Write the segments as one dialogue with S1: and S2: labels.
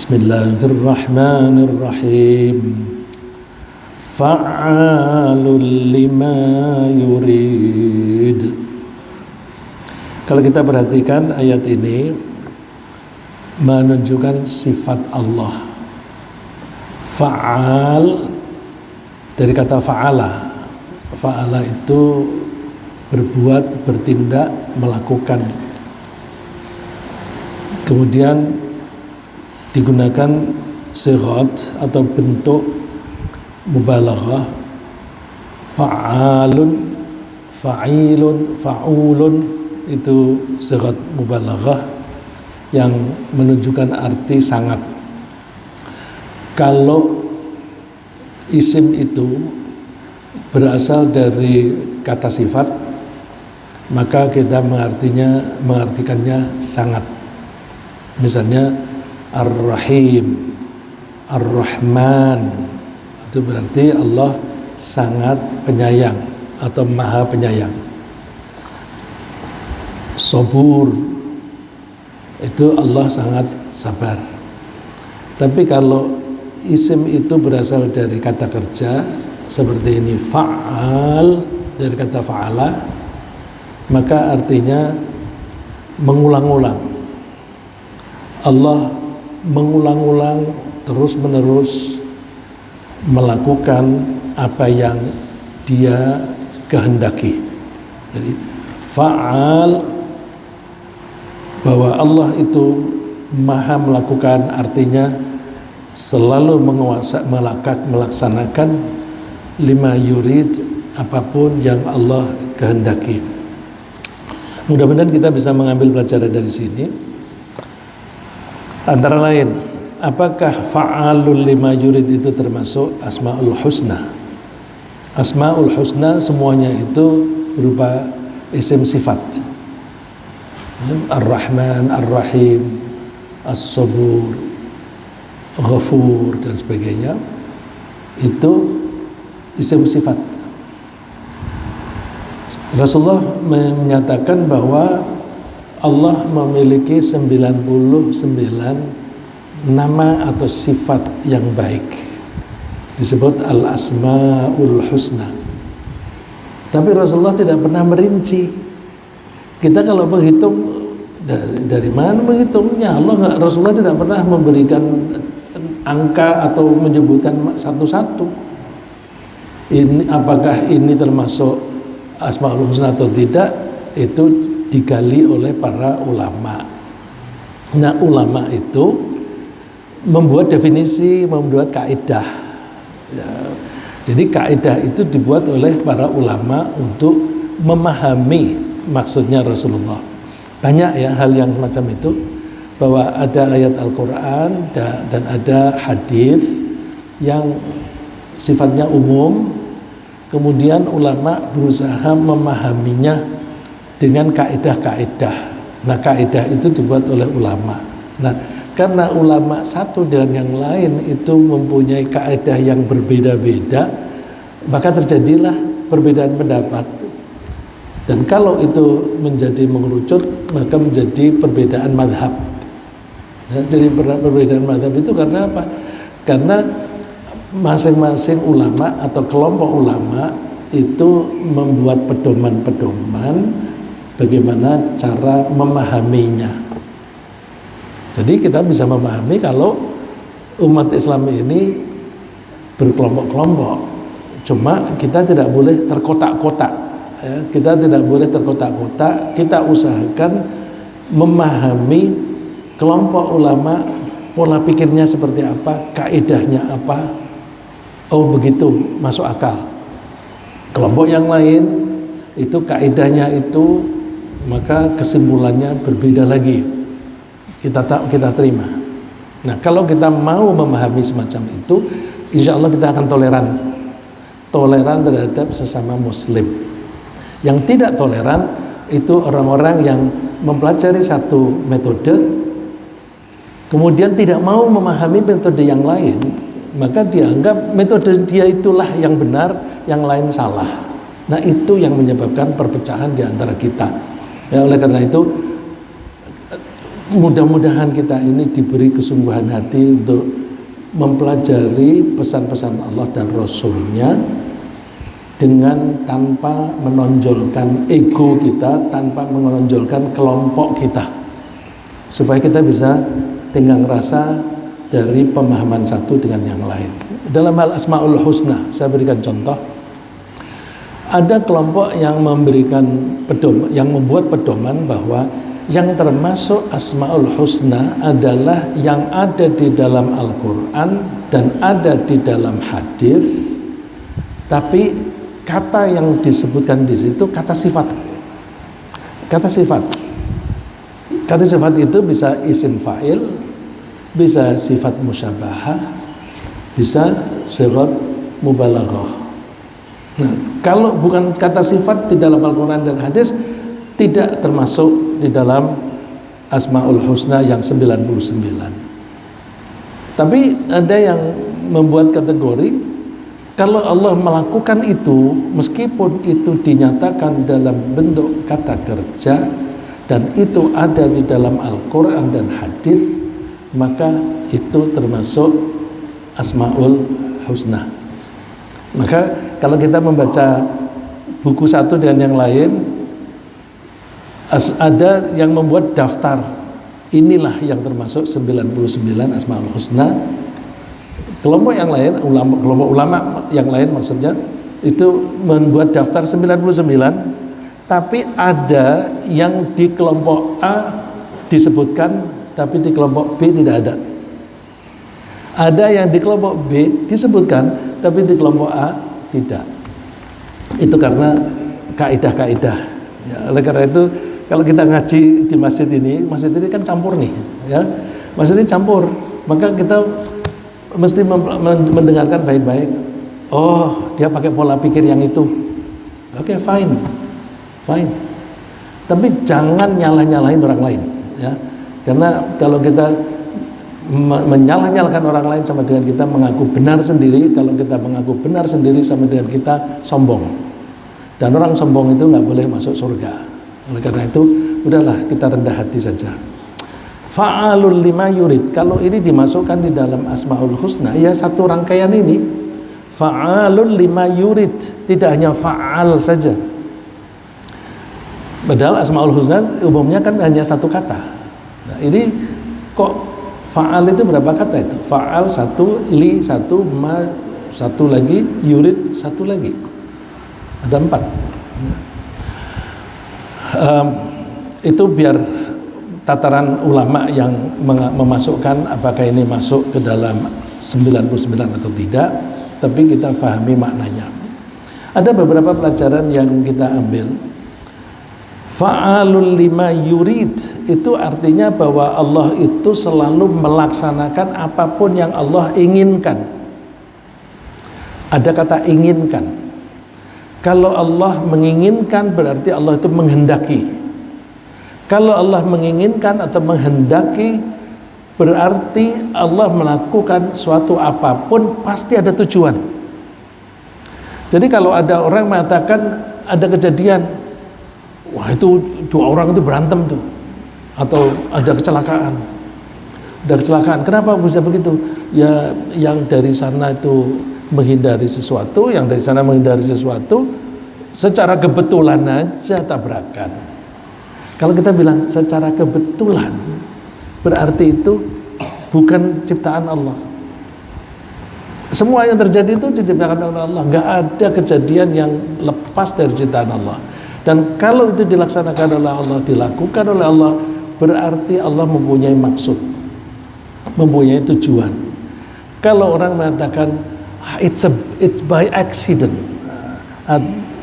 S1: Bismillahirrahmanirrahim. Fa'alul lima yurid. Kalau kita perhatikan ayat ini menunjukkan sifat Allah. Fa'al dari kata fa'ala. Fa'ala itu berbuat, bertindak, melakukan. Kemudian digunakan sighat atau bentuk mubalaghah, fa'alun, fa'ilun, fa'ulun, itu sighat mubalaghah yang menunjukkan arti sangat. Kalau isim itu berasal dari kata sifat, maka kita mengartikannya sangat. Misalnya Ar-Rahim, Ar-Rahman, itu berarti Allah sangat penyayang atau maha penyayang. Sabur, itu Allah sangat sabar. Tapi kalau isim itu berasal dari kata kerja seperti ini, fa'al, dari kata fa'ala, maka artinya mengulang-ulang. Allah mengulang-ulang terus-menerus melakukan apa yang Dia kehendaki. Jadi fa'al, bahwa Allah itu maha melakukan, artinya selalu melaksanakan lima yurid, apapun yang Allah kehendaki. Mudah-mudahan kita bisa mengambil pelajaran dari sini. Antara lain, apakah fa'alul lima yurid itu termasuk asma'ul husna? Asma'ul husna semuanya itu berupa isim sifat. Ar-Rahman, Ar-Rahim, As-Sabur, Ghafur, dan sebagainya. Itu isim sifat. Rasulullah menyatakan bahwa Allah memiliki 99 nama atau sifat yang baik, disebut al-asma'ul husna. Tapi Rasulullah tidak pernah merinci. Kita kalau menghitung, dari mana menghitungnya? Rasulullah tidak pernah memberikan angka atau menyebutkan satu-satu. Apakah ini termasuk asma'ul husna atau tidak, itu digali oleh para ulama. Nah, ulama itu membuat definisi, membuat kaidah. Ya. Jadi kaidah itu dibuat oleh para ulama untuk memahami maksudnya Rasulullah. Banyak ya hal yang semacam itu, bahwa ada ayat Al-Quran dan ada hadis yang sifatnya umum, kemudian ulama berusaha memahaminya dengan kaidah-kaidah. Nah, kaidah itu dibuat oleh ulama. Nah, karena ulama satu dengan yang lain itu mempunyai kaidah yang berbeda-beda, maka terjadilah perbedaan pendapat. Dan kalau itu menjadi mengerucut, maka menjadi perbedaan madhab. Ya, jadi perbedaan madhab itu karena apa? Karena masing-masing ulama atau kelompok ulama itu membuat pedoman-pedoman bagaimana cara memahaminya. Jadi kita bisa memahami kalau umat Islam ini berkelompok-kelompok. Cuma kita tidak boleh terkotak-kotak. Ya, kita tidak boleh terkotak-kotak. Kita usahakan memahami kelompok ulama, pola pikirnya seperti apa, kaidahnya apa. Oh begitu, masuk akal. Kelompok yang lain itu kaidahnya itu, maka kesimpulannya berbeda lagi. Kita terima. Nah, kalau kita mau memahami semacam itu, insya Allah kita akan toleran terhadap sesama Muslim. Yang tidak toleran itu orang-orang yang mempelajari satu metode, kemudian tidak mau memahami metode yang lain, maka dianggap metode dia itulah yang benar, yang lain salah. Nah, itu yang menyebabkan perpecahan di antara kita. Ya, oleh karena itu mudah-mudahan kita ini diberi kesungguhan hati untuk mempelajari pesan-pesan Allah dan Rasul-Nya dengan tanpa menonjolkan ego kita, tanpa menonjolkan kelompok kita, supaya kita bisa tenggang rasa dari pemahaman satu dengan yang lain. Dalam hal Asmaul Husna, saya berikan contoh. Ada kelompok yang memberikan yang membuat pedoman bahwa yang termasuk Asmaul Husna adalah yang ada di dalam Al-Quran dan ada di dalam hadis, tapi kata yang disebutkan di situ kata sifat. Kata sifat. Kata sifat itu bisa isim fa'il, bisa sifat musyabahah, bisa sifat mubalaghah. Nah, kalau bukan kata sifat di dalam Al-Quran dan hadis, tidak termasuk di dalam Asmaul Husna yang 99. Tapi ada yang membuat kategori, kalau Allah melakukan itu, meskipun itu dinyatakan dalam bentuk kata kerja dan itu ada di dalam Al-Quran dan hadis, maka itu termasuk Asmaul Husna. Maka kalau kita membaca buku satu dengan yang lain, ada yang membuat daftar, inilah yang termasuk 99 Asmaul Husna. Kelompok yang lain, kelompok ulama yang lain maksudnya, itu membuat daftar 99, tapi ada yang di kelompok A disebutkan, tapi di kelompok B tidak ada. Ada yang di kelompok B disebutkan, tapi di kelompok A tidak. Itu karena kaidah-kaidah. Ya, oleh karena itu, kalau kita ngaji di masjid ini kan campur nih, ya. Masjid ini campur, maka kita mesti mendengarkan baik-baik. Oh, dia pakai pola pikir yang itu. Oke, fine. Tapi jangan nyalah-nyalahin orang lain, ya. Karena kalau kita menyalah-nyalahkan orang lain sama dengan kita mengaku benar sendiri. Kalau kita mengaku benar sendiri sama dengan kita sombong. Dan orang sombong itu nggak boleh masuk surga. Oleh karena itu, udahlah kita rendah hati saja. Fa'alul lima yurid. Kalau ini dimasukkan di dalam Asmaul Husna, ya satu rangkaian ini. Fa'alul lima yurid. Tidak hanya fa'al saja. Padahal Asmaul Husna umumnya kan hanya satu kata. Nah, ini kok fa'al itu berapa kata itu? Fa'al satu, li satu, ma satu lagi, yurid satu lagi. Ada 4. Itu biar tataran ulama yang memasukkan apakah ini masuk ke dalam 99 atau tidak, tapi kita fahami maknanya. Ada beberapa pelajaran yang kita ambil. Fa'alul lima yurid itu artinya bahwa Allah itu selalu melaksanakan apapun yang Allah inginkan. Ada kata inginkan. Kalau Allah menginginkan berarti Allah itu menghendaki. Kalau Allah menginginkan atau menghendaki berarti Allah melakukan suatu apapun pasti ada tujuan. Jadi kalau ada orang mengatakan ada kejadian, wah itu 2 orang itu berantem tuh, atau ada kecelakaan. Kenapa bisa begitu? Ya yang dari sana itu menghindari sesuatu, yang dari sana menghindari sesuatu, secara kebetulan aja tabrakan. Kalau kita bilang secara kebetulan, berarti itu bukan ciptaan Allah. Semua yang terjadi itu diciptakan oleh Allah. Nggak ada kejadian yang lepas dari ciptaan Allah. Dan kalau itu dilaksanakan oleh Allah, dilakukan oleh Allah, berarti Allah mempunyai maksud, mempunyai tujuan. Kalau orang mengatakan it's by accident,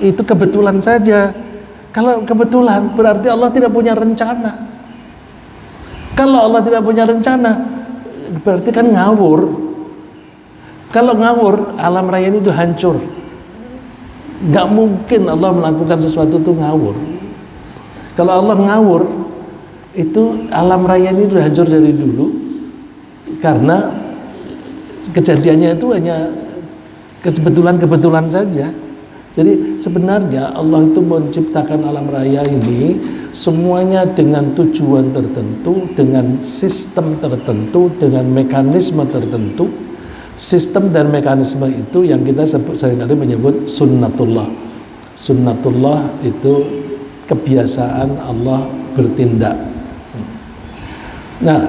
S1: itu kebetulan saja. Kalau kebetulan berarti Allah tidak punya rencana. Kalau Allah tidak punya rencana berarti kan ngawur. Kalau ngawur, alam raya ini itu hancur. Gak mungkin Allah melakukan sesuatu itu ngawur. Kalau Allah ngawur, itu alam raya ini sudah hancur dari dulu, karena kejadiannya itu hanya kebetulan saja. Jadi sebenarnya Allah itu menciptakan alam raya ini semuanya dengan tujuan tertentu, dengan sistem tertentu, dengan mekanisme tertentu. Sistem dan mekanisme itu yang kita seringkali menyebut sunnatullah. Sunnatullah itu kebiasaan Allah bertindak. Nah,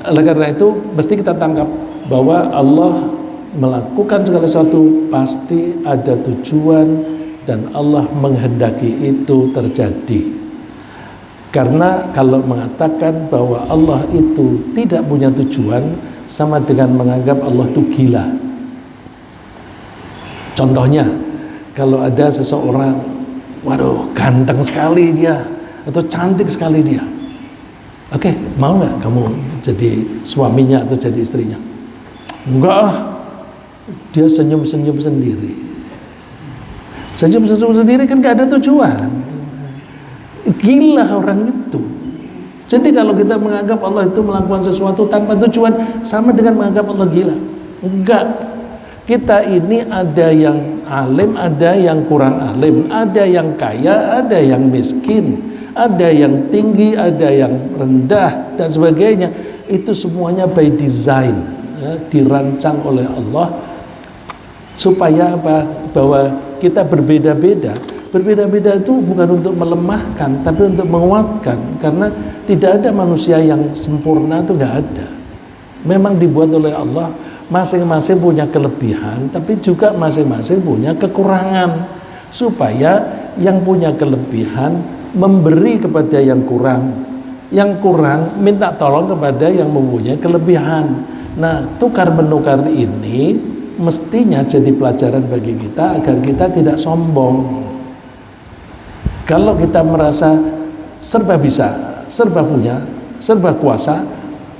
S1: oleh karena itu mesti kita tangkap bahwa Allah melakukan segala sesuatu pasti ada tujuan dan Allah menghendaki itu terjadi. Karena kalau mengatakan bahwa Allah itu tidak punya tujuan sama dengan menganggap Allah itu gila. Contohnya, kalau ada seseorang, waduh ganteng sekali dia atau cantik sekali dia, oke, mau nggak kamu jadi suaminya atau jadi istrinya? Enggak ah, dia senyum-senyum sendiri. Senyum-senyum sendiri kan gak ada tujuan. Gila orang itu. Jadi kalau kita menganggap Allah itu melakukan sesuatu tanpa tujuan, sama dengan menganggap Allah gila. Enggak. Kita ini ada yang alim, ada yang kurang alim, ada yang kaya, ada yang miskin, ada yang tinggi, ada yang rendah dan sebagainya. Itu semuanya by design, ya, dirancang oleh Allah supaya apa? Bahwa kita berbeda-beda. Berbeda-beda itu bukan untuk melemahkan, tapi untuk menguatkan. Karena tidak ada manusia yang sempurna, itu nggak ada. Memang dibuat oleh Allah, masing-masing punya kelebihan, tapi juga masing-masing punya kekurangan. Supaya yang punya kelebihan memberi kepada yang kurang, yang kurang minta tolong kepada yang mempunyai kelebihan. Nah, tukar menukar ini mestinya jadi pelajaran bagi kita agar kita tidak sombong. Kalau kita merasa serba bisa, serba punya, serba kuasa,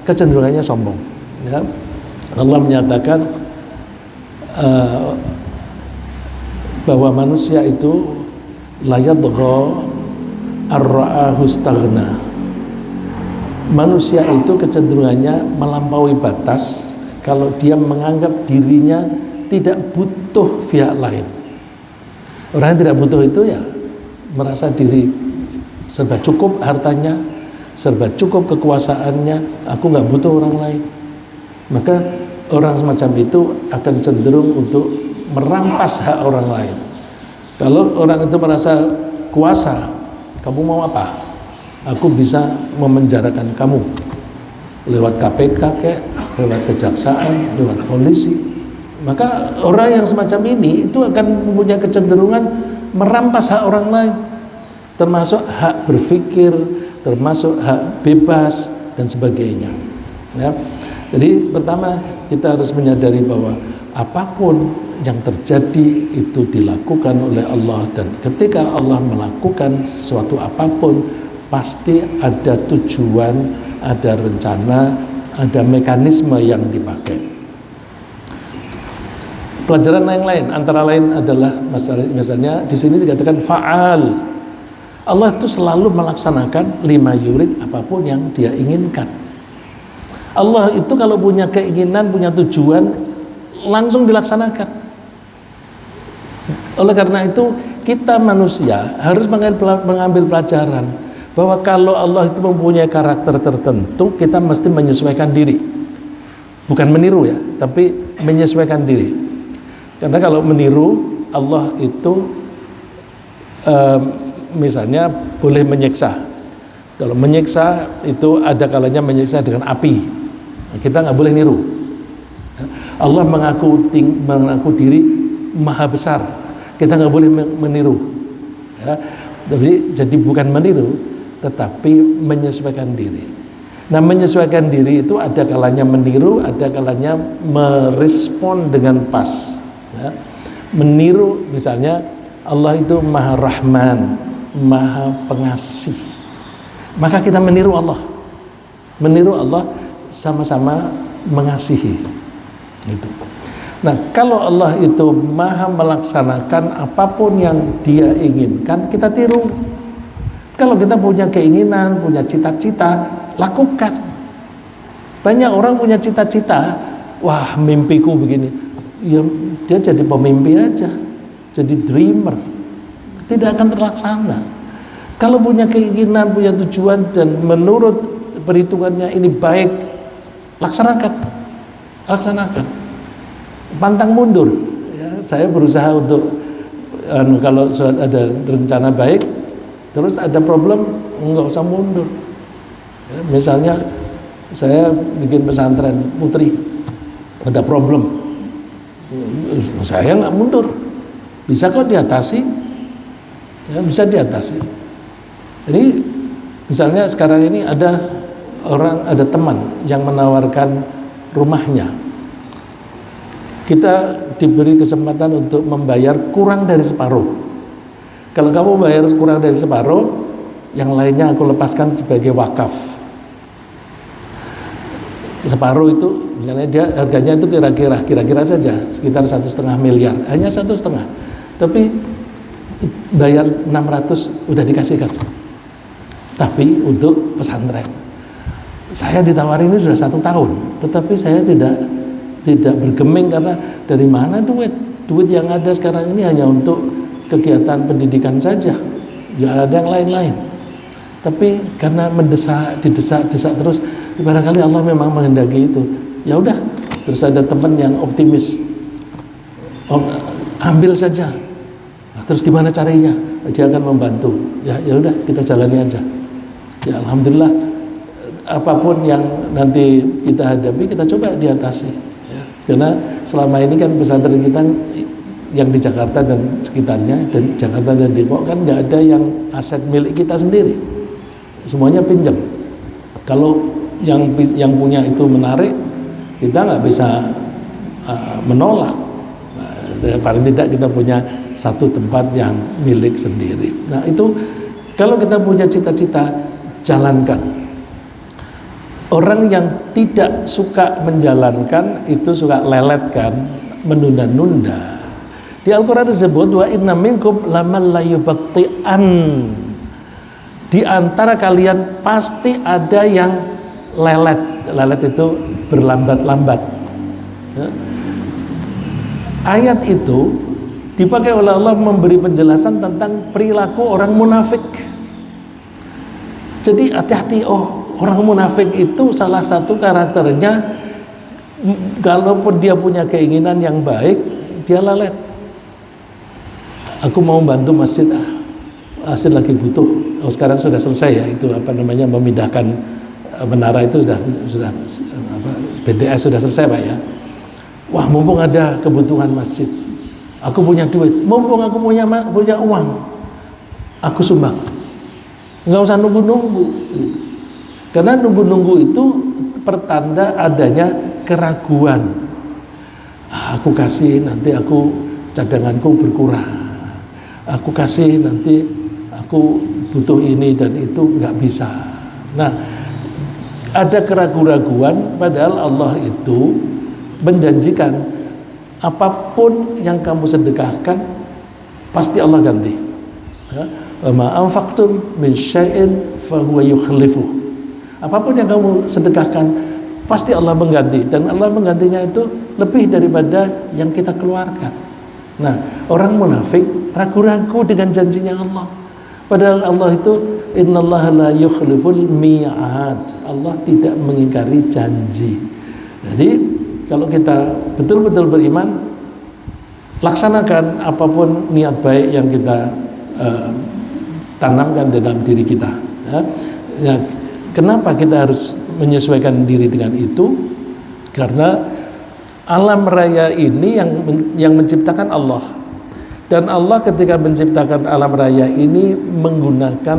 S1: kecenderungannya sombong. Ya. Allah menyatakan bahwa manusia itu la yadgha ar-ra'ahu istaghna. Manusia itu kecenderungannya melampaui batas kalau dia menganggap dirinya tidak butuh pihak lain. Orang yang tidak butuh itu ya merasa diri serba cukup hartanya, serba cukup kekuasaannya, aku nggak butuh orang lain. Maka orang semacam itu akan cenderung untuk merampas hak orang lain. Kalau orang itu merasa kuasa, kamu mau apa? Aku bisa memenjarakan kamu lewat KPK kek, lewat kejaksaan, lewat polisi. Maka orang yang semacam ini itu akan mempunyai kecenderungan merampas hak orang lain, termasuk hak berpikir, termasuk hak bebas dan sebagainya. Ya. Jadi pertama kita harus menyadari bahwa apapun yang terjadi itu dilakukan oleh Allah, dan ketika Allah melakukan sesuatu apapun pasti ada tujuan, ada rencana, ada mekanisme yang dipakai. Pelajaran yang lain antara lain adalah misalnya di sini dikatakan fa'al. Allah itu selalu melaksanakan lima yurid apapun yang dia inginkan. Allah itu kalau punya keinginan, punya tujuan, langsung dilaksanakan. Oleh karena itu kita manusia harus mengambil pelajaran bahwa kalau Allah itu mempunyai karakter tertentu, kita mesti menyesuaikan diri. Bukan meniru ya, tapi menyesuaikan diri. Karena kalau meniru Allah itu misalnya boleh menyiksa. Kalau menyiksa itu ada kalanya menyiksa dengan api. Kita nggak boleh niru. Allah mengaku diri maha besar. Kita nggak boleh meniru. Ya. Jadi bukan meniru, tetapi menyesuaikan diri. Nah, menyesuaikan diri itu ada kalanya meniru, ada kalanya merespon dengan pas. Ya. Meniru misalnya Allah itu maha rahman, maha pengasih, maka kita meniru Allah. Meniru Allah sama-sama mengasihi itu. Nah, kalau Allah itu maha melaksanakan apapun yang dia inginkan, kita tiru. Kalau kita punya keinginan, punya cita-cita, lakukan. Banyak orang punya cita-cita, wah mimpiku begini, ya dia jadi pemimpi aja, jadi dreamer, tidak akan terlaksana. Kalau punya keinginan, punya tujuan, dan menurut perhitungannya ini baik, laksanakan. Pantang mundur. Ya, saya berusaha untuk kalau ada rencana baik, terus ada problem, nggak usah mundur. Ya, misalnya saya bikin pesantren putri, ada problem, saya nggak mundur, bisa kok diatasi, ya, bisa diatasi. Jadi misalnya sekarang ini ada teman yang menawarkan rumahnya, kita diberi kesempatan untuk membayar kurang dari separuh. Kalau kamu bayar kurang dari separuh, yang lainnya aku lepaskan sebagai wakaf. Separuh itu misalnya dia harganya itu kira-kira saja sekitar 1,5 miliar, hanya 1,5, tapi bayar 600 udah dikasihkan. Tapi untuk pesantren, saya ditawari ini sudah 1 tahun, tetapi saya tidak bergeming karena dari mana duit yang ada sekarang ini hanya untuk kegiatan pendidikan saja, nggak ada yang lain-lain. Tapi karena didesak terus, barangkali Allah memang menghendaki itu. Ya udah, terus ada teman yang optimis, ambil saja. Nah, terus gimana caranya? Dia akan membantu. Ya udah, kita jalani aja. Ya alhamdulillah, apapun yang nanti kita hadapi, kita coba diatasi. Ya, karena selama ini kan pesantren kita yang di Jakarta dan sekitarnya, dan Jakarta dan Depok kan nggak ada yang aset milik kita sendiri, semuanya pinjam. Kalau yang punya itu menarik, kita nggak bisa menolak. Nah, paling tidak kita punya satu tempat yang milik sendiri. Nah itu kalau kita punya cita-cita, jalankan. Orang yang tidak suka menjalankan itu suka leletkan, menunda-nunda. Di Al-Quran disebut wa inna minkum laman la yubaqti'an. Di antara kalian pasti ada yang lelet itu berlambat-lambat. Ya. Ayat itu dipakai oleh Allah memberi penjelasan tentang perilaku orang munafik. Jadi hati-hati, orang munafik itu salah satu karakternya, kalaupun dia punya keinginan yang baik, dia lelet. Aku mau bantu masjid, masjid lagi butuh. Sekarang sudah selesai ya, itu memindahkan menara itu sudah BTS sudah selesai Pak ya. Wah, mumpung ada kebutuhan masjid, aku punya duit, mumpung aku punya uang, aku sumbang. Nggak usah nunggu-nunggu, karena nunggu-nunggu itu pertanda adanya keraguan. Aku kasih, nanti cadanganku berkurang. Aku kasih, nanti aku butuh ini dan itu, nggak bisa. Nah, ada keraguan-keraguan, padahal Allah itu menjanjikan apapun yang kamu sedekahkan pasti Allah ganti. Wa ma anfaqtum min syai'in fa huwa yukhlifu. Apapun yang kamu sedekahkan pasti Allah mengganti, dan Allah menggantinya itu lebih daripada yang kita keluarkan. Nah, orang munafik ragu-ragu dengan janjinya Allah. Padahal Allah itu innallaha la yukhliful mi'ad. Allah tidak mengingkari janji. Jadi kalau kita betul-betul beriman, laksanakan apapun niat baik yang kita tanamkan dalam diri kita. Ya, kenapa kita harus menyesuaikan diri dengan itu? Karena alam raya ini yang menciptakan Allah, dan Allah ketika menciptakan alam raya ini menggunakan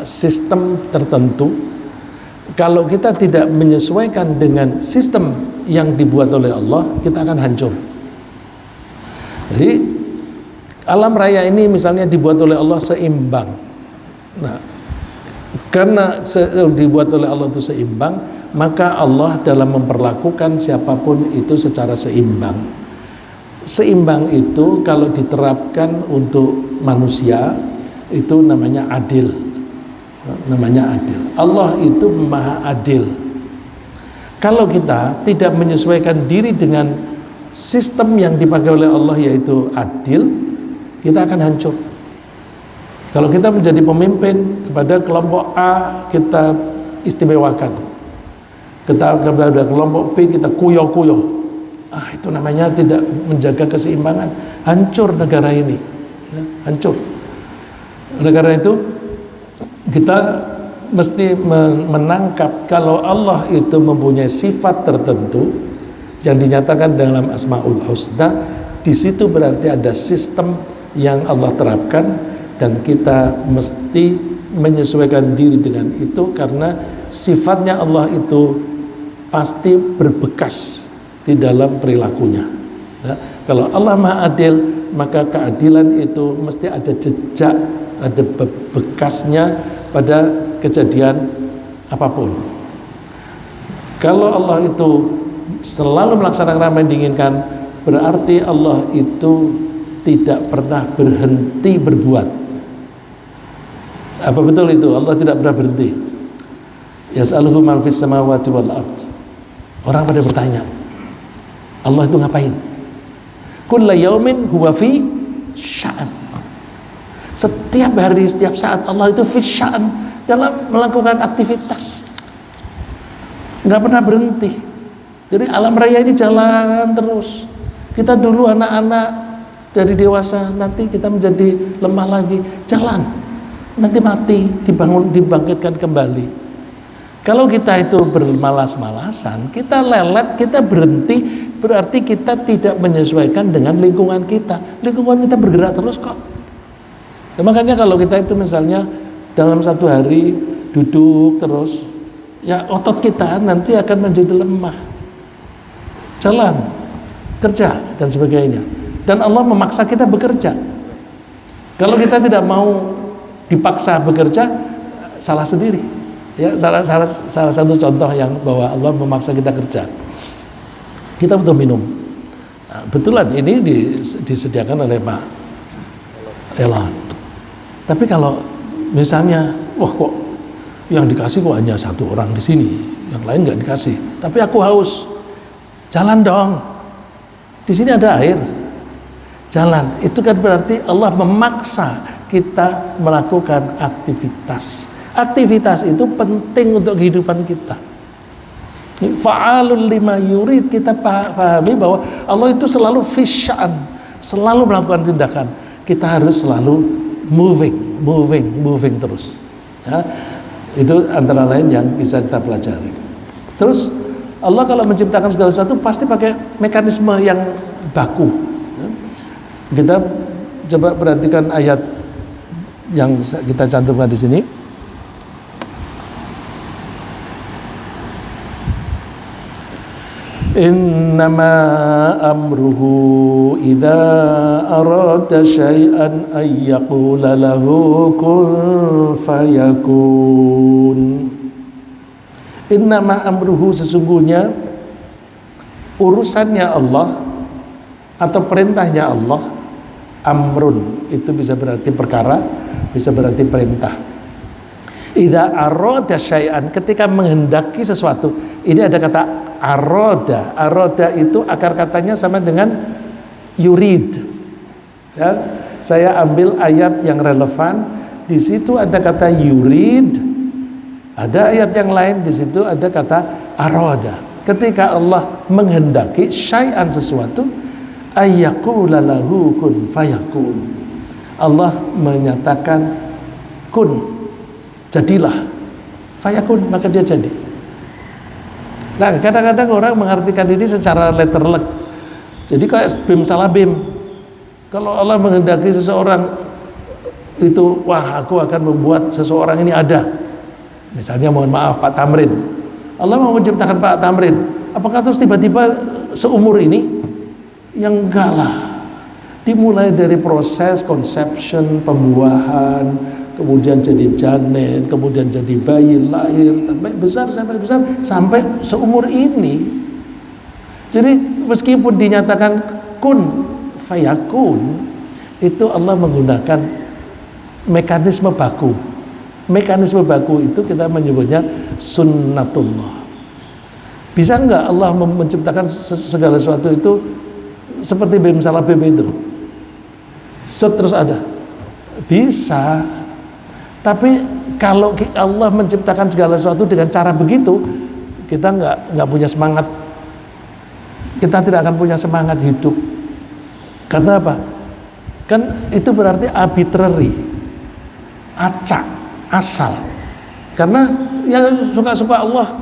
S1: sistem tertentu. Kalau kita tidak menyesuaikan dengan sistem yang dibuat oleh Allah, kita akan hancur. Jadi alam raya ini misalnya dibuat oleh Allah seimbang. Nah, karena dibuat oleh Allah itu seimbang, maka Allah dalam memperlakukan siapapun itu secara seimbang. Seimbang itu kalau diterapkan untuk manusia itu namanya adil. Namanya adil. Allah itu maha adil. Kalau kita tidak menyesuaikan diri dengan sistem yang dipakai oleh Allah yaitu adil, kita akan hancur. Kalau kita menjadi pemimpin kepada kelompok A, kita istimewakan. Kita kepada kelompok B, kita kuyo-kuyo. Itu namanya tidak menjaga keseimbangan. Hancur negara ini. Ya, hancur. Oleh karena itu, kita mesti menangkap kalau Allah itu mempunyai sifat tertentu yang dinyatakan dalam Asmaul Husna, di situ berarti ada sistem yang Allah terapkan, dan kita mesti menyesuaikan diri dengan itu, karena sifatnya Allah itu pasti berbekas di dalam perilakunya. Nah, kalau Allah Maha Adil, maka keadilan itu mesti ada jejak, ada bekasnya pada kejadian apapun. Kalau Allah itu selalu melaksanakan apa yang diinginkan, berarti Allah itu tidak pernah berhenti berbuat. Apa betul itu? Allah tidak pernah berhenti. Yas'aluhu man fis samawati wal ard. Orang pada bertanya, Allah itu ngapain? Kulla yaumin huwa fi sya'an. Setiap hari, setiap saat Allah itu fi sya'an, dalam melakukan aktivitas. Nggak pernah berhenti. Jadi alam raya ini jalan terus. Kita dulu anak-anak, dari dewasa, nanti kita menjadi lemah lagi, jalan. Nanti mati, dibangkitkan kembali. Kalau kita itu bermalas-malasan, kita lelet, kita berhenti, berarti kita tidak menyesuaikan dengan lingkungan kita. Lingkungan kita bergerak terus kok. Ya, makanya kalau kita itu misalnya dalam satu hari duduk terus, ya otot kita nanti akan menjadi lemah. Jalan, kerja, dan sebagainya. Dan Allah memaksa kita bekerja. Kalau kita tidak mau dipaksa bekerja, salah sendiri. Ya, salah satu contoh yang bahwa Allah memaksa kita kerja. Kita butuh minum. Nah, betulan ini disediakan oleh Pak Elon. Tapi kalau misalnya, wah kok yang dikasih kok hanya satu orang di sini, yang lain nggak dikasih. Tapi aku haus. Jalan dong. Di sini ada air. Jalan. Itu kan berarti Allah memaksa kita melakukan aktivitas. Aktivitas itu penting untuk kehidupan kita. Fa'alul lima yurid, kita pahami bahwa Allah itu selalu fisya'an, selalu melakukan tindakan. Kita harus selalu moving terus. Ya, itu antara lain yang bisa kita pelajari. Terus Allah kalau menciptakan segala sesuatu pasti pakai mekanisme yang baku. Ya. Kita coba perhatikan ayat yang kita cantumkan di sini. Innama amruhu idza arada syai'an ay yaqula lahu kun fayakun. Innama amruhu, sesungguhnya urusannya Allah atau perintahnya Allah. Amrun itu bisa berarti perkara, bisa berarti perintah. Idza arada syai'an, ketika menghendaki sesuatu. Ini ada kata aroda. Aroda itu akar katanya sama dengan yurid. Ya, saya ambil ayat yang relevan. Di situ ada kata yurid. Ada ayat yang lain di situ ada kata aroda. Ketika Allah menghendaki syai'an sesuatu, ayyaqula lahu kun fayakun. Allah menyatakan kun, jadilah. Fayakun, maka dia jadi. Nah, kadang-kadang orang mengartikan ini secara letterlek. Jadi kayak bim salah bim. Kalau Allah menghendaki seseorang itu, wah aku akan membuat seseorang ini ada. Misalnya mohon maaf Pak Tamrin. Allah mau menciptakan Pak Tamrin. Apakah terus tiba-tiba seumur ini? Yang enggak lah. Dimulai dari proses conception, pembuahan, kemudian jadi janin, kemudian jadi bayi, lahir, sampai besar, sampai seumur ini. Jadi meskipun dinyatakan kun fayakun, itu Allah menggunakan mekanisme baku. Mekanisme baku itu kita menyebutnya sunnatullah. Bisa enggak Allah menciptakan segala sesuatu itu seperti bim salah bim itu? Terus ada? Bisa. Tapi kalau Allah menciptakan segala sesuatu dengan cara begitu, kita nggak punya semangat. Kita tidak akan punya semangat hidup. Karena apa? Kan itu berarti arbitrary, acak, asal. Karena yang suka-suka Allah,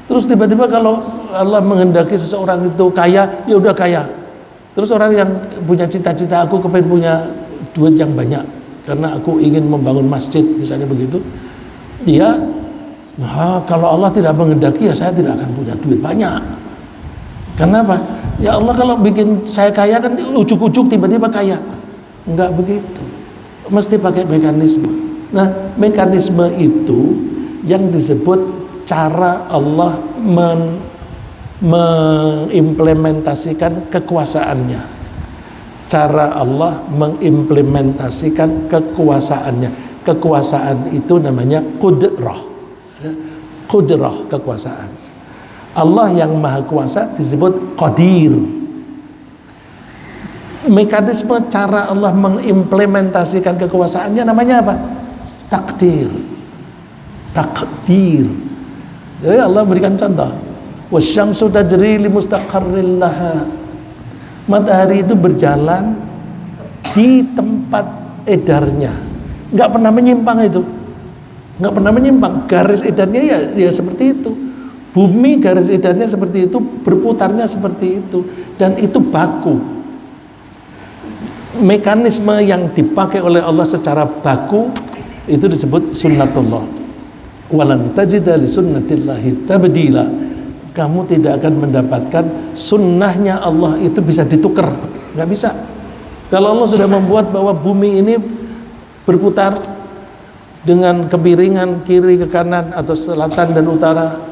S1: terus tiba-tiba kalau Allah menghendaki seseorang itu kaya, ya udah kaya. Terus orang yang punya cita-cita, aku kepengen punya duit yang banyak karena aku ingin membangun masjid, misalnya begitu, dia, nah kalau Allah tidak menghendaki ya saya tidak akan punya duit banyak. Kenapa? Ya Allah kalau bikin saya kaya kan ujuk-ujuk tiba-tiba kaya. Enggak begitu, mesti pakai mekanisme. Nah, mekanisme itu yang disebut cara Allah mengimplementasikan kekuasaannya. Cara Allah mengimplementasikan kekuasaannya. Kekuasaan itu namanya qudrah. Qudrah, kekuasaan. Allah yang maha kuasa disebut qadir. Mekanisme cara Allah mengimplementasikan kekuasaannya namanya apa? Takdir. Takdir. Jadi Allah berikan contoh. Wasyamsu tajri li mustaqarril laha. Matahari itu berjalan di tempat edarnya, nggak pernah menyimpang itu, nggak pernah menyimpang. Garis edarnya ya seperti itu. Bumi garis edarnya seperti itu, berputarnya seperti itu, dan itu baku. Mekanisme yang dipakai oleh Allah secara baku itu disebut sunnatullah. Walan tajida li sunnatillahi tabdila. Kamu tidak akan mendapatkan sunnahnya Allah itu bisa ditukar, nggak bisa. Kalau Allah sudah membuat bahwa bumi ini berputar dengan kemiringan kiri ke kanan atau selatan dan utara,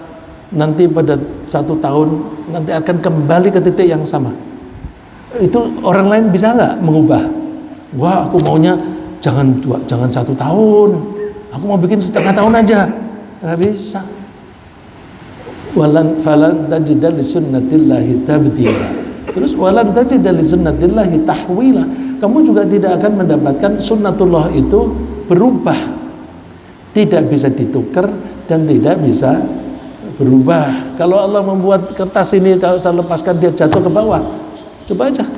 S1: nanti pada 1 tahun nanti akan kembali ke titik yang sama. Itu orang lain bisa nggak mengubah? Wah, aku maunya jangan 1 tahun, aku mau bikin 1/2 tahun aja, nggak bisa. Walan falan tajida li sunnatillahi tabdila. Terus walan tajida li sunnatillahi tahwila. Kamu juga tidak akan mendapatkan sunnatullah itu berubah, tidak bisa ditukar dan tidak bisa berubah. Kalau Allah membuat kertas ini, kalau saya lepaskan dia jatuh ke bawah, coba aja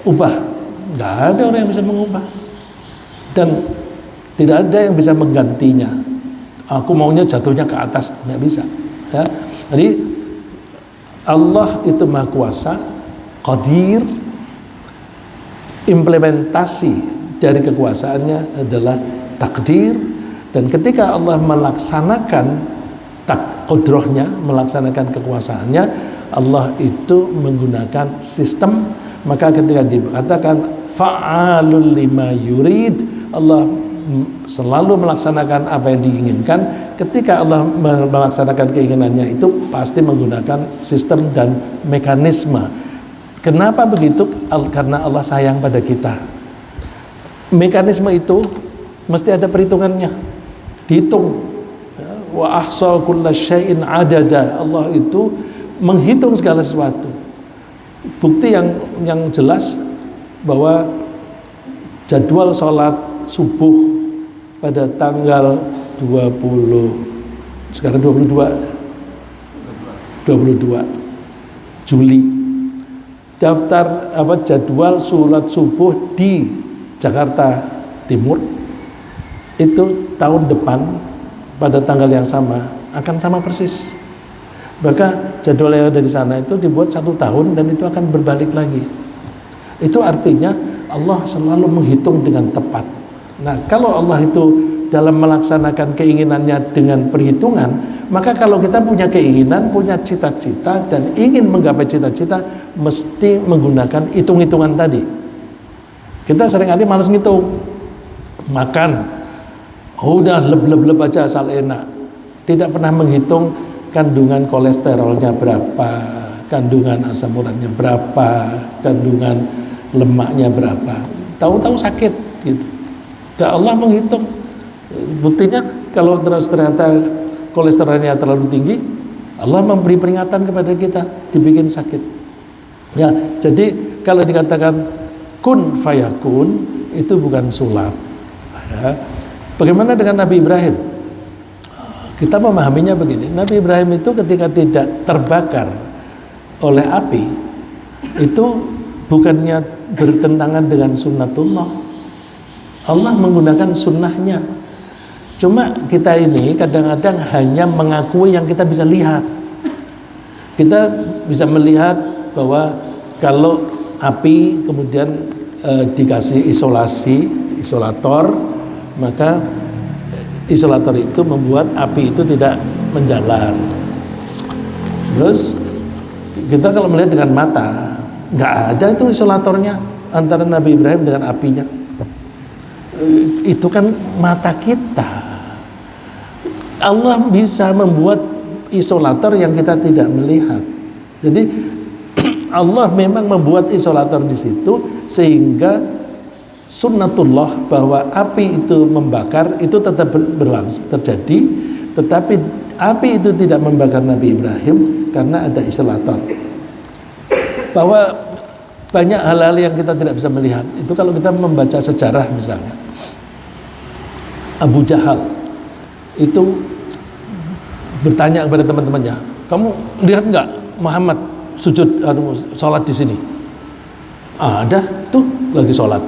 S1: ubah, nggak ada orang yang bisa mengubah dan tidak ada yang bisa menggantinya. Aku maunya jatuhnya ke atas, nggak bisa. Ya. Jadi Allah itu maha kuasa, qadir. Implementasi dari kekuasaannya adalah takdir, dan ketika Allah melaksanakan qudrohnya, melaksanakan kekuasaannya, Allah itu menggunakan sistem. Maka ketika dikatakan fa'alul lima yurid, Allah selalu melaksanakan apa yang diinginkan. Ketika Allah melaksanakan keinginannya itu pasti menggunakan sistem dan mekanisme. Kenapa begitu? Karena Allah sayang pada kita. Mekanisme itu mesti ada perhitungannya, dihitung. Wa ahsa kulla syai'in adada. Allah itu menghitung segala sesuatu. Bukti yang jelas bahwa jadwal sholat subuh pada tanggal 22 Juli, daftar jadwal sholat subuh di Jakarta Timur itu tahun depan pada tanggal yang sama akan sama persis. Maka jadwal yang ada di sana itu dibuat 1 tahun dan itu akan berbalik lagi. Itu artinya Allah selalu menghitung dengan tepat. Nah, kalau Allah itu dalam melaksanakan keinginannya dengan perhitungan, maka kalau kita punya keinginan, punya cita-cita dan ingin menggapai cita-cita, mesti menggunakan hitung-hitungan tadi. Kita seringkali malas ngitung. Makan, udah leb-leb aja asal enak. Tidak pernah menghitung kandungan kolesterolnya berapa, kandungan asam uratnya berapa, kandungan lemaknya berapa. Tahu-tahu sakit gitu. Ya Allah menghitung. Buktinya kalau ternyata kolesterolnya terlalu tinggi, Allah memberi peringatan kepada kita, dibikin sakit. Ya, jadi kalau dikatakan kun fayakun itu bukan sulap. Ya. Bagaimana dengan Nabi Ibrahim? Kita memahaminya begini, Nabi Ibrahim itu ketika tidak terbakar oleh api, itu bukannya bertentangan dengan sunnatullah. Allah menggunakan sunnahnya. Cuma kita ini kadang-kadang hanya mengakui yang kita bisa lihat. Kita bisa melihat bahwa kalau api kemudian dikasih isolator, maka isolator itu membuat api itu tidak menjalar. Terus kita kalau melihat dengan mata, nggak ada itu isolatornya antara Nabi Ibrahim dengan apinya. Itu kan mata kita. Allah bisa membuat isolator yang kita tidak melihat. Jadi Allah memang membuat isolator di situ sehingga sunnatullah bahwa api itu membakar itu tetap berlangsung terjadi, tetapi api itu tidak membakar Nabi Ibrahim karena ada isolator. Bahwa banyak hal-hal yang kita tidak bisa melihat itu kalau kita membaca sejarah, misalnya Abu Jahal itu bertanya kepada teman-temannya, kamu lihat nggak Muhammad sujud sholat di sini? Ada tuh lagi sholat.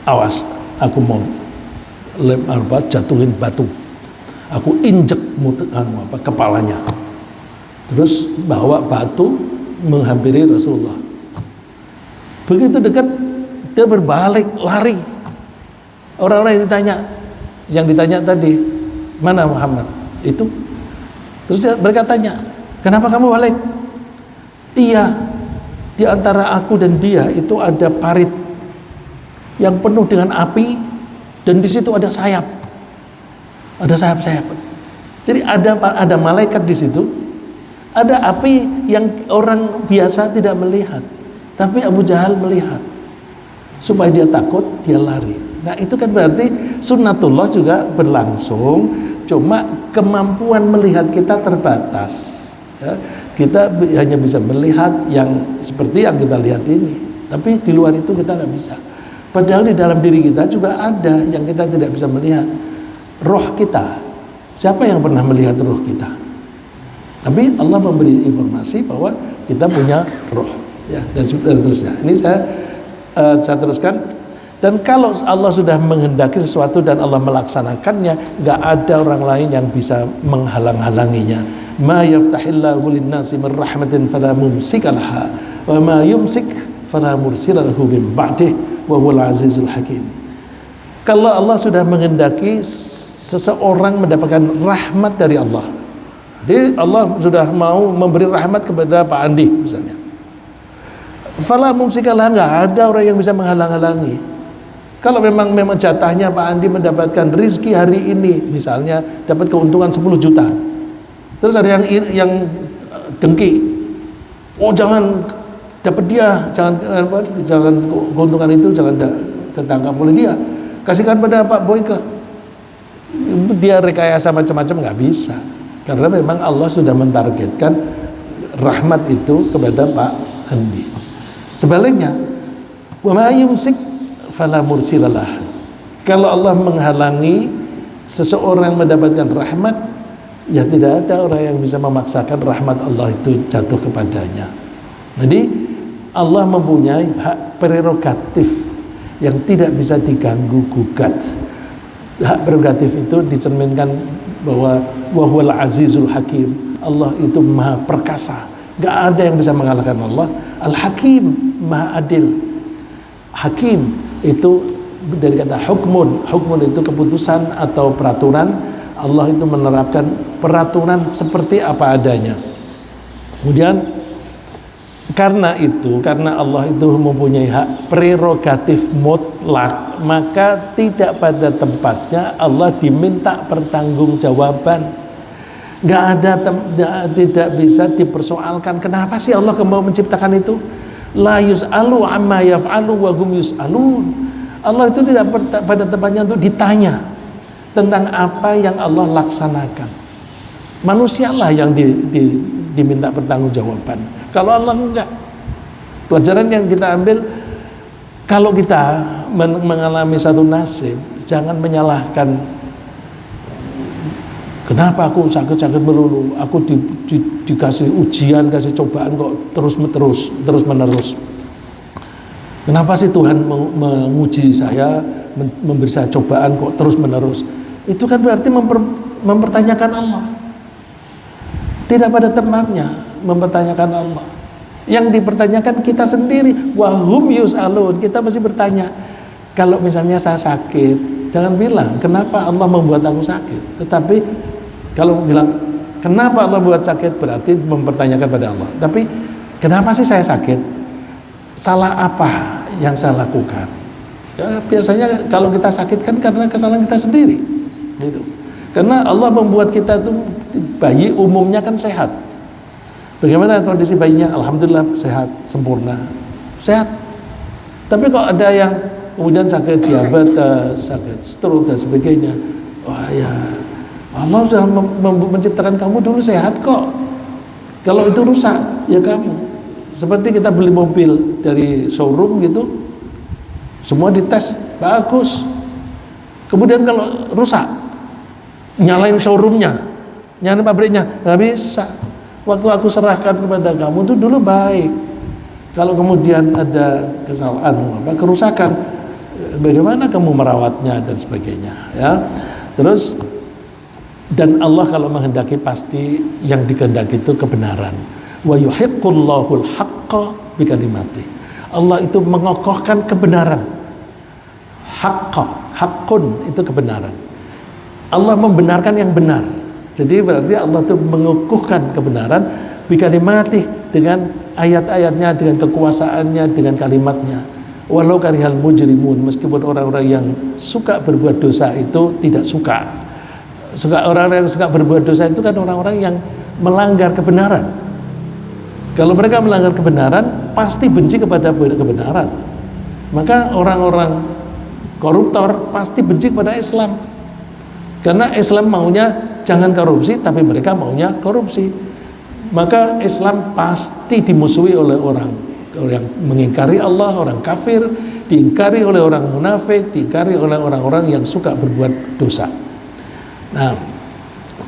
S1: Awas, aku mau jatuhin batu, aku injek kepalanya, terus bawa batu menghampiri Rasulullah. Begitu dekat dia berbalik lari. Orang-orang yang ditanya tadi, mana Muhammad? Itu terus mereka tanya, kenapa kamu balik? Iya, di antara aku dan dia itu ada parit yang penuh dengan api dan di situ ada sayap, ada sayap-sayap. Jadi ada malaikat di situ, ada api yang orang biasa tidak melihat, tapi Abu Jahal melihat. Supaya dia takut, dia lari. Nah itu kan berarti sunnatullah juga berlangsung, cuma kemampuan melihat kita terbatas. Ya, kita hanya bisa melihat yang seperti yang kita lihat ini, tapi di luar itu kita nggak bisa. Padahal di dalam diri kita juga ada yang kita tidak bisa melihat. Roh kita, siapa yang pernah melihat roh kita? Tapi Allah memberi informasi bahwa kita punya roh, ya, dan seterusnya. Ini saya teruskan. Dan kalau Allah sudah menghendaki sesuatu dan Allah melaksanakannya, nggak ada orang lain yang bisa menghalang-halanginya. Ma yaftahillahu lin-nasi min rahmatin fala mumsika laha wa ma yumsik fala mursila lahu min ba'dih wa huwal azizul hakim. Kalau Allah sudah menghendaki seseorang mendapatkan rahmat dari Allah, jadi Allah sudah mau memberi rahmat kepada Pak Andi misalnya, fala mumsika laha, nggak ada orang yang bisa menghalang-halangi. Kalau memang jatahnya Pak Andi mendapatkan rizki hari ini, misalnya dapat keuntungan 10 juta, terus ada yang dengki, oh jangan dapat dia, jangan keuntungan itu jangan ketangkap oleh dia, kasihkan pada Pak Boyke. Dia rekayasa macam-macam, nggak bisa, karena memang Allah sudah mentargetkan rahmat itu kepada Pak Andi. Sebaliknya, wa ma yumsik fala mursilalah. Kalau Allah menghalangi seseorang mendapatkan rahmat, ya tidak ada orang yang bisa memaksakan rahmat Allah itu jatuh kepadanya. Jadi Allah mempunyai hak prerogatif yang tidak bisa diganggu gugat. Hak prerogatif itu dicerminkan bahwa wahwal azizul hakim. Allah itu maha perkasa, gak ada yang bisa mengalahkan Allah. Al-Hakim, maha adil. Hakim itu dari kata hukmun. Hukmun itu keputusan atau peraturan. Allah itu menerapkan peraturan seperti apa adanya. Kemudian karena Allah itu mempunyai hak prerogatif mutlak, maka tidak pada tempatnya Allah diminta pertanggungjawaban. Tidak bisa dipersoalkan. Kenapa sih Allah mau menciptakan itu? La yus'alu amma yaf'alu wa hum yus'alun. Allah itu tidak pada tempatnya untuk ditanya tentang apa yang Allah laksanakan. Manusialah yang diminta pertanggungjawaban. Kalau Allah enggak. Pelajaran yang kita ambil, kalau kita mengalami satu nasib Jangan menyalahkan, kenapa aku sakit-sakit melulu, aku dikasih ujian, kasih cobaan kok terus menerus. Kenapa sih Tuhan menguji saya, memberi saya cobaan kok terus menerus? Itu kan berarti mempertanyakan Allah. Tidak pada tempatnya mempertanyakan Allah. Yang dipertanyakan kita sendiri. Wahum yus'alun, kita mesti bertanya. Kalau misalnya saya sakit, jangan bilang kenapa Allah membuat aku sakit. Tetapi kalau bilang kenapa Allah membuat sakit, berarti mempertanyakan pada Allah. Tapi kenapa sih saya sakit? Salah apa yang saya lakukan? Ya, biasanya kalau kita sakit kan karena kesalahan kita sendiri, gitu. Karena Allah membuat kita tuh, bayi umumnya kan sehat. Bagaimana kondisi bayinya? Alhamdulillah sehat, sempurna, sehat. Tapi kok ada yang kemudian sakit diabetes, sakit stroke dan sebagainya. Wah ya, Allah sudah menciptakan kamu dulu sehat kok. Kalau itu rusak, ya kamu. Seperti kita beli mobil dari showroom gitu, semua dites bagus. Kemudian kalau rusak, nyalain showroomnya, nyalain pabriknya, nggak bisa. Waktu aku serahkan kepada kamu itu dulu baik. Kalau kemudian ada kesalahan, kerusakan, bagaimana kamu merawatnya dan sebagainya, ya. Terus, dan Allah kalau menghendaki pasti yang dikehendaki itu kebenaran. Wa yuhiqqullahu al-haqqa bikalimati. Allah itu mengokohkan kebenaran. Haqqun itu kebenaran. Allah membenarkan yang benar. Jadi berarti Allah itu mengukuhkan kebenaran bikalimati, dengan ayat-ayatnya, dengan kekuasaannya, dengan kalimatnya. Walau karihal mujrimun, meskipun orang-orang yang suka berbuat dosa itu tidak suka. Orang-orang yang suka berbuat dosa itu kan orang-orang yang melanggar kebenaran. Kalau mereka melanggar kebenaran, pasti benci kepada kebenaran. Maka orang-orang koruptor pasti benci kepada Islam. Karena Islam maunya jangan korupsi, tapi mereka maunya korupsi. Maka Islam pasti dimusuhi oleh orang yang mengingkari Allah, orang kafir, diingkari oleh orang munafik, diingkari oleh orang-orang yang suka berbuat dosa. Nah,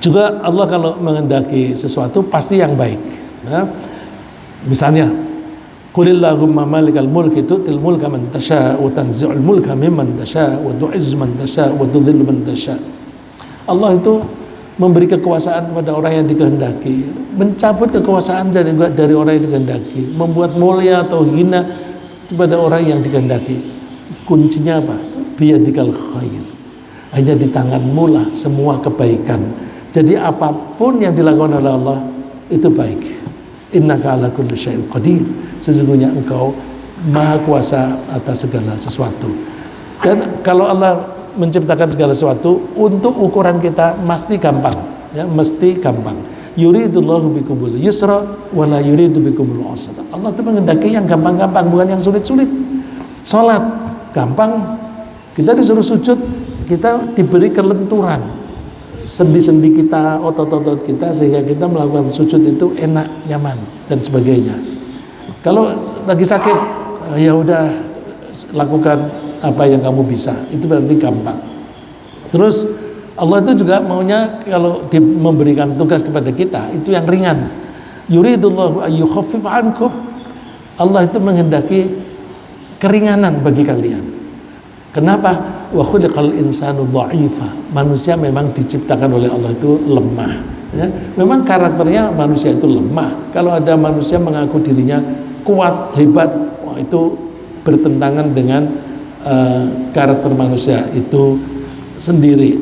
S1: juga Allah kalau menghendaki sesuatu pasti yang baik. Nah, misalnya, Qulillahumma malikal mulki tu'til mulka man tasha' wa tanzi'ul mulka mimman tasha' wa tu'izzu man tasha' wa tudhillu man tasha'. Allah itu memberi kekuasaan kepada orang yang dikehendaki, mencabut kekuasaan dari orang yang dikehendaki, membuat mulia atau hina kepada orang yang dikehendaki. Kuncinya apa? Biyadikal khair. Hanya di tanganmu lah semua kebaikan. Jadi apapun yang dilakukan oleh Allah itu baik. Innaka ala kulli syai'in qadir. Sesungguhnya engkau maha kuasa atas segala sesuatu. Dan kalau Allah menciptakan segala sesuatu, untuk ukuran kita mesti gampang, ya, mesti gampang. Yuridullahu bikumul yusra wa la yuridu bikumul usra. Allah itu menghendaki yang gampang-gampang, bukan yang sulit-sulit. Salat gampang, kita disuruh sujud, kita diberi kelenturan sendi-sendi kita, otot-otot kita, sehingga kita melakukan sujud itu enak, nyaman dan sebagainya. Kalau lagi sakit, ya udah lakukan apa yang kamu bisa, itu berarti gampang. Terus Allah itu juga maunya kalau memberikan tugas kepada kita itu yang ringan. Yuridullahu ayyukhaffif ankum. Allah itu menghendaki keringanan bagi kalian. Kenapa? Wa khuliqal insanu dha'ifa. Manusia memang diciptakan oleh Allah itu lemah, ya. Memang karakternya manusia itu lemah. Kalau ada manusia mengaku dirinya kuat, hebat, wah itu bertentangan dengan karakter manusia itu sendiri.